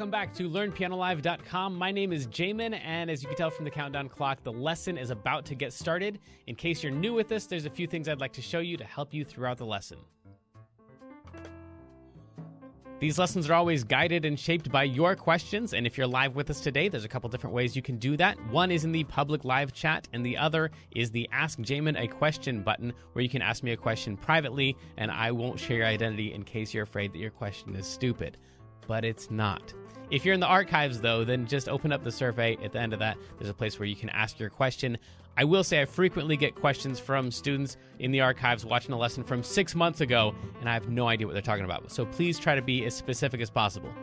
Welcome back to LearnPianoLive.com. My name is Jamin, and as you can tell from the countdown clock, the lesson is about to get started. In case you're new with this, there's a few things I'd like to show you to help you throughout the lesson. These lessons are always guided and shaped by your questions, and if you're live with us today, there's a couple different ways you can do that. One is in the public live chat, and the other is the Ask Jamin a Question button, where you can ask me a question privately, and I won't share your identity in case you're afraid that your question is stupid. But it's not. If you're in the archives, though, then just open up the survey. At the end of that, there's a place where you can ask your question. I will say I frequently get questions from students in the archives watching a lesson from 6 months ago, and I have no idea what they're talking about. So please try to be as specific as possible.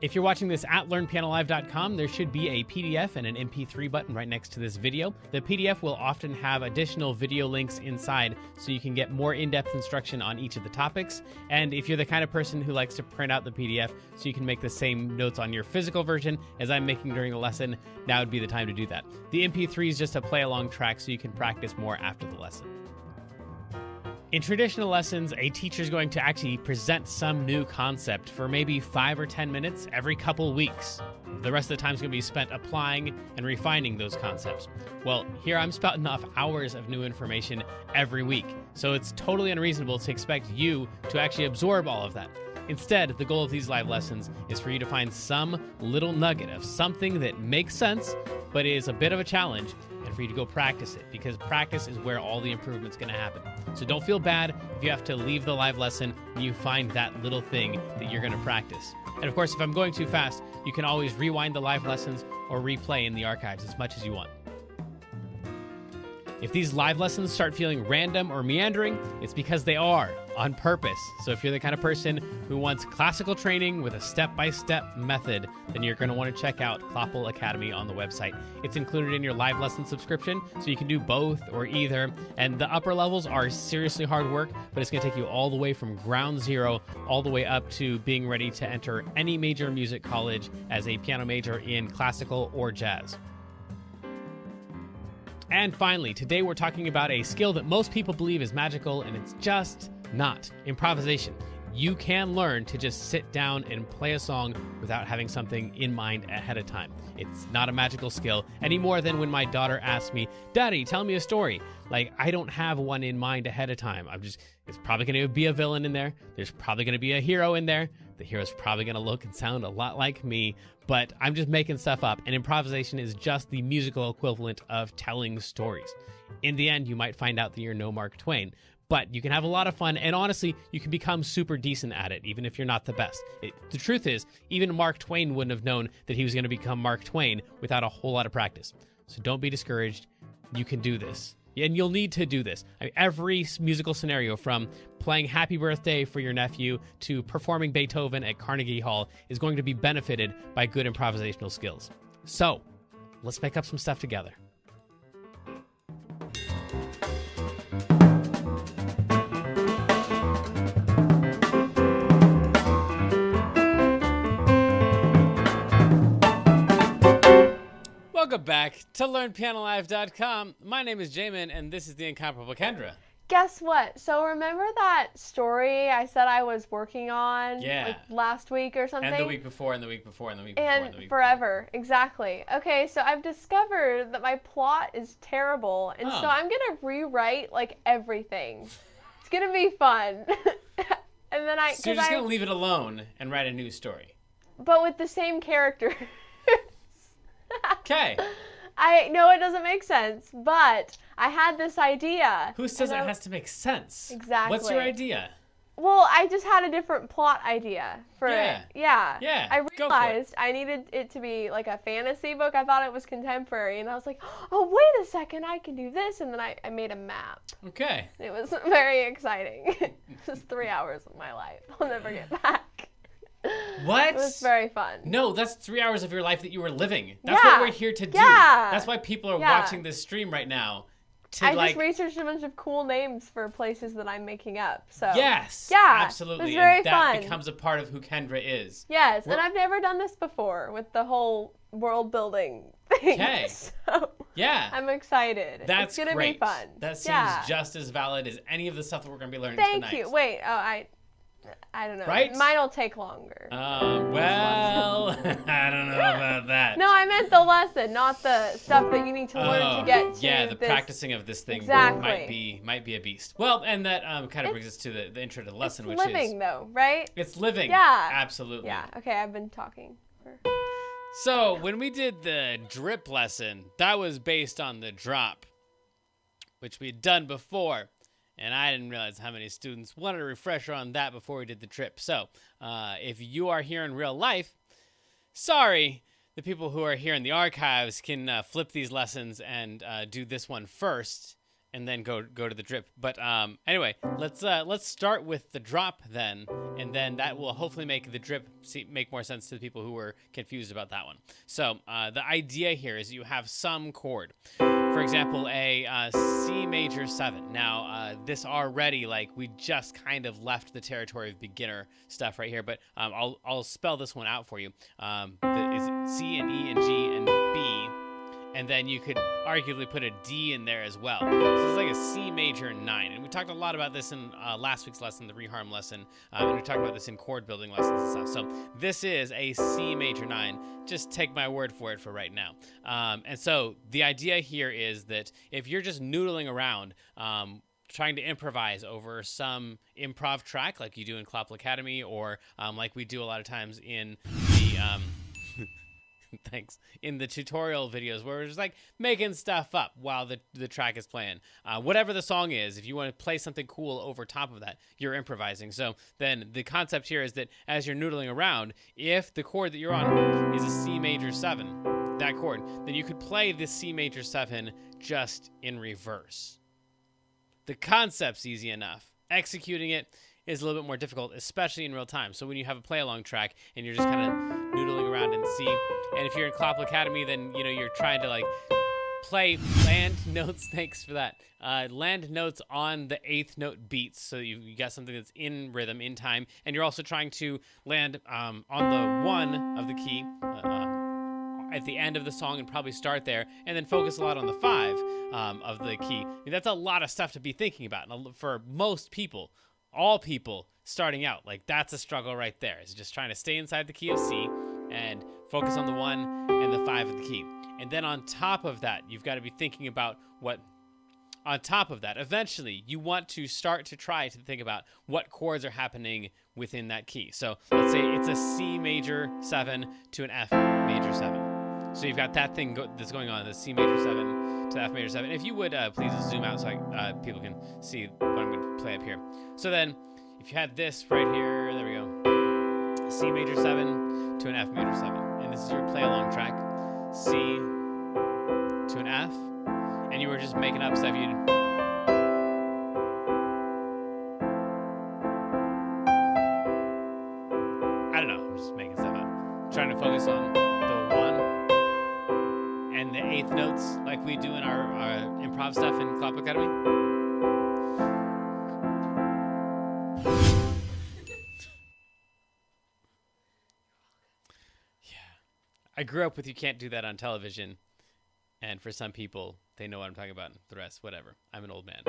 If you're watching this at LearnPianoLive.com, there should be a PDF and an MP3 button right next to this video. The PDF will often have additional video links inside so you can get more in-depth instruction on each of the topics. And if you're the kind of person who likes to print out the PDF so you can make the same notes on your physical version as I'm making during the lesson, now would be the time to do that. The MP3 is just a play-along track so you can practice more after the lesson. In traditional lessons, a teacher is going to actually present some new concept for maybe 5 or 10 minutes every couple weeks. The rest of the time is going to be spent applying and refining those concepts. Well, here I'm spouting off hours of new information every week, so it's totally unreasonable to expect you to actually absorb all of that. Instead, the goal of these live lessons is for you to find some little nugget of something that makes sense, but is a bit of a challenge, and for you to go practice it, because practice is where all the improvement's going to happen. So don't feel bad if you have to leave the live lesson and you find that little thing that you're going to practice. And of course, if I'm going too fast, you can always rewind the live lessons or replay in the archives as much as you want. If these live lessons start feeling random or meandering, it's because they are, on purpose. So if you're the kind of person who wants classical training with a step-by-step method, then you're going to want to check out Kloppel Academy on the website. It's included in your live lesson subscription, so you can do both or either. And the upper levels are seriously hard work, but it's going to take you all the way from ground zero all the way up to being ready to enter any major music college as a piano major in classical or jazz. And finally, today we're talking about a skill that most people believe is magical, and it's just not. Improvisation. You can learn to just sit down and play a song without having something in mind ahead of time. It's not a magical skill any more than when my daughter asks me, "Daddy, tell me a story." Like, I don't have one in mind ahead of time. It's probably going to be a villain in there. There's probably going to be a hero in there. The hero's probably going to look and sound a lot like me, but I'm just making stuff up, and improvisation is just the musical equivalent of telling stories. In the end, you might find out that you're no Mark Twain, but you can have a lot of fun, and honestly, you can become super decent at it, even if you're not the best. The truth is, even Mark Twain wouldn't have known that he was going to become Mark Twain without a whole lot of practice. So don't be discouraged. You can do this. And you'll need to do this. Every musical scenario, from playing Happy Birthday for your nephew to performing Beethoven at Carnegie Hall, is going to be benefited by good improvisational skills. So, let's make up some stuff together. Welcome back to LearnPianoLive.com. My name is Jamin, and this is the incomparable Kendra. Guess what? So remember that story I said I was working on like last week or something? And the week before, and the week before, and the week before, and the week forever. Before. Exactly. Okay, so I've discovered that my plot is terrible, and so I'm going to rewrite like everything. It's going to be fun. And then So you're just going to leave it alone and write a new story. But with the same character. Okay. I know it doesn't make sense, but I had this idea. Who says it has to make sense? Exactly. What's your idea? Well, I just had a different plot idea for it. Yeah. I realized I needed it to be like a fantasy book. I thought it was contemporary, and I was like, oh, wait a second, I can do this. And then I made a map. Okay. It was very exciting. It was 3 hours of my life. I'll never get back. What? It was very fun. No, that's 3 hours of your life that you were living. That's what we're here to do. That's why people are watching this stream right now. I just researched a bunch of cool names for places that I'm making up. So yes, yeah, absolutely. It was very fun. fun. Becomes a part of who Kendra is. Yes, and I've never done this before with the whole world building thing. Okay. So yeah. I'm excited. That's it's gonna be fun. That seems just as valid as any of the stuff that we're gonna be learning tonight. Thank you. Wait, I don't know. Right? Mine will take longer. Well, I don't know about that. No, I meant the lesson, not the stuff that you need to learn to get to. Yeah, the practicing of this thing exactly. might be a beast. Well, and that kind of brings us to the intro to the lesson, which living, is living though, right? It's living. Yeah. Absolutely. Yeah. Okay, I've been talking. So when we did the drip lesson, that was based on the drop, which we had done before. And I didn't realize how many students wanted a refresher on that before we did the trip. So if you are here in real life, sorry, the people who are here in the archives can flip these lessons and do this one first and then go to the drip. But anyway, let's start with the drop then, and then that will hopefully make the drip make more sense to the people who were confused about that one. So the idea here is you have some chord. For example, a C major 7. Now, this already, like, we just kind of left the territory of beginner stuff right here, but I'll spell this one out for you. Is C and E and G and B, and then you could arguably put a D in there as well. So it's like a C major 9, and we talked a lot about this in last week's lesson, the reharm lesson, and we talked about this in chord building lessons and stuff. So this is a C major 9. Just take my word for it for right now. And so the idea here is that if you're just noodling around, trying to improvise over some improv track like you do in Clopple Academy, or like we do a lot of times in the thanks, in the tutorial videos where we're just like making stuff up while the track is playing. Whatever the song is, if you want to play something cool over top of that, you're improvising. So then the concept here is that as you're noodling around, if the chord that you're on is a C major 7, that chord, then you could play this C major 7 just in reverse. The concept's easy enough. Executing it is a little bit more difficult, especially in real time. So when you have a play-along track and you're just kind of noodling around in C, and if you're in Clopple Academy, then you're trying to like play land notes. Thanks for that. Land notes on the 8th note beats, so you got something that's in rhythm, in time, and you're also trying to land on the 1 of the key at the end of the song and probably start there, and then focus a lot on the 5 of the key. I mean, that's a lot of stuff to be thinking about, and for most people, all people starting out, like that's a struggle right there. It's just trying to stay inside the key of C and focus on the 1 and the 5 of the key. And then on top of that, you've got to be thinking about on top of that, eventually you want to start to try to think about what chords are happening within that key. So let's say it's a C major 7 to an F major 7. So you've got that thing that's going on, the C major 7 to F major 7. If you would please zoom out so people can see what I'm going to play up here. So then if you had this right here, there we go, C major 7 to an F major 7. And this is your play along track, C to an F. And you were just making up stuff. I don't know, I'm just making stuff up. Trying to focus on the 1 and the 8th notes like we do in our improv stuff in Clopple Academy. I grew up with You Can't Do That on television, and for some people, they know what I'm talking about, and the rest, whatever. I'm an old man.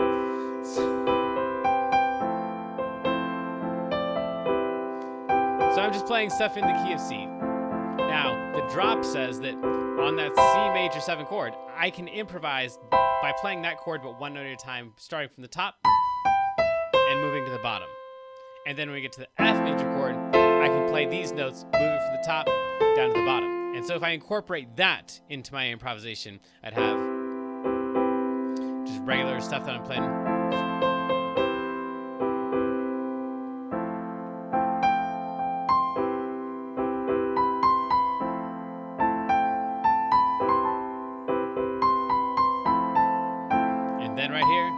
So I'm just playing stuff in the key of C. Now, the drop says that on that C major 7 chord, I can improvise by playing that chord but one note at a time, starting from the top and moving to the bottom. And then when we get to the F major chord, I can play these notes, moving from the top down to the bottom. And so if I incorporate that into my improvisation, I'd have just regular stuff that I'm playing. And then right here.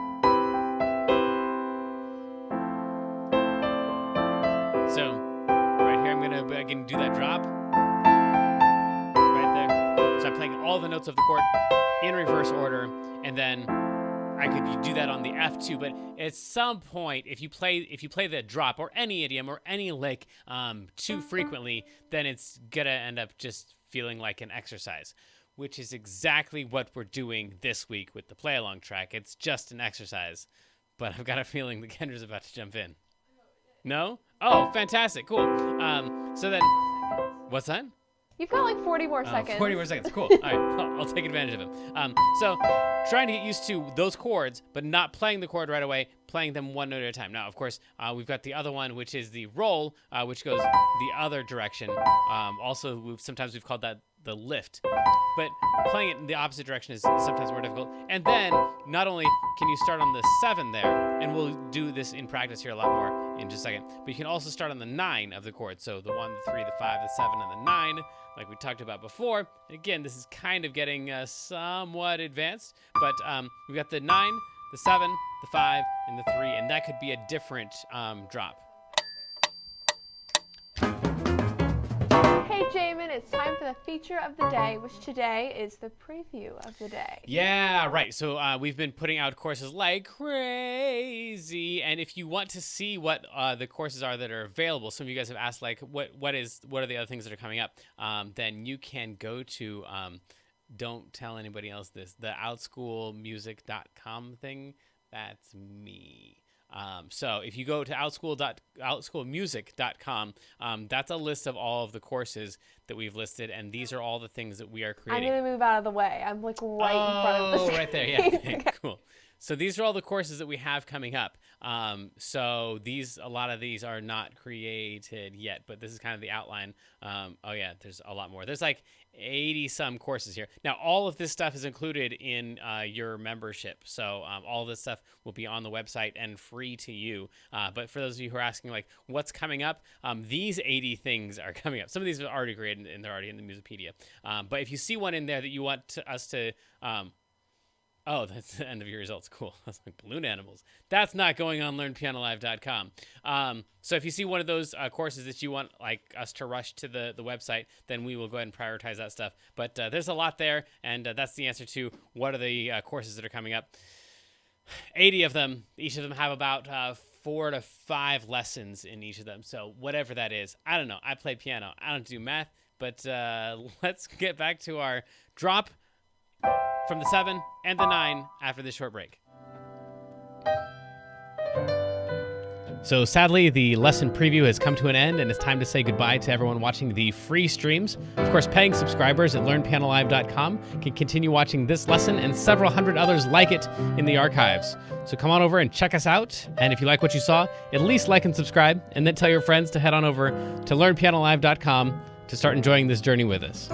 So right here, I can do that drop. So I'm playing all the notes of the chord in reverse order, and then I could do that on the F too. But at some point, if you play the drop or any idiom or any lick too frequently, then it's gonna end up just feeling like an exercise, which is exactly what we're doing this week with the play along track. It's just an exercise, but I've got a feeling that Kendra's about to jump in. No? Oh, fantastic. Cool. So then, what's that? You've got like 40 more seconds. 40 more seconds. Cool. All right. I'll take advantage of it. So trying to get used to those chords, but not playing the chord right away, playing them one note at a time. Now, of course, we've got the other one, which is the roll, which goes the other direction. Also, sometimes we've called that the lift. But playing it in the opposite direction is sometimes more difficult. And then, not only can you start on the 7 there, and we'll do this in practice here a lot more in just a second, but you can also start on the 9 of the chord. So the 1, the 3, the 5, the 7, and the 9, like we talked about before. Again, this is kind of getting somewhat advanced, but we've got the 9, the 7, the 5, and the 3, and that could be a different drop. Hey, Jamin, it's time for the feature of the day, which today is the preview of the day. Yeah, right. So we've been putting out courses like crazy, and if you want to see what the courses are that are available, some of you guys have asked, like, what are the other things that are coming up, then you can go to, don't tell anybody else this, the outschoolmusic.com thing. That's me. So if you go to outschoolmusic.com, that's a list of all of the courses that we've listed, and these are all the things that we are creating. I'm going to move out of the way. I'm like right in front of the screen. Oh, right there. Yeah. Okay. Cool. So these are all the courses that we have coming up. So a lot of these are not created yet, but this is kind of the outline. Oh yeah, there's a lot more. There's like 80 some courses here. Now, all of this stuff is included in your membership. So all of this stuff will be on the website and free to you. But for those of you who are asking, like, what's coming up? These 80 things are coming up. Some of these are already created and they're already in the Musipedia. But if you see one in there that you want us to, oh, that's the end of your results. Cool. That's like balloon animals. That's not going on learnpianolive.com. So if you see one of those courses that you want like us to rush to the website, then we will go ahead and prioritize that stuff. But there's a lot there, and that's the answer to what are the courses that are coming up. 80 of them. Each of them have about 4 to 5 lessons in each of them. So whatever that is. I don't know. I play piano. I don't do math. But let's get back to our drop from the 7 and the 9 after this short break. So sadly, the lesson preview has come to an end, and it's time to say goodbye to everyone watching the free streams. Of course, paying subscribers at learnpianolive.com can continue watching this lesson and several hundred others like it in the archives. So come on over and check us out. And if you like what you saw, at least like and subscribe, and then tell your friends to head on over to learnpianolive.com to start enjoying this journey with us.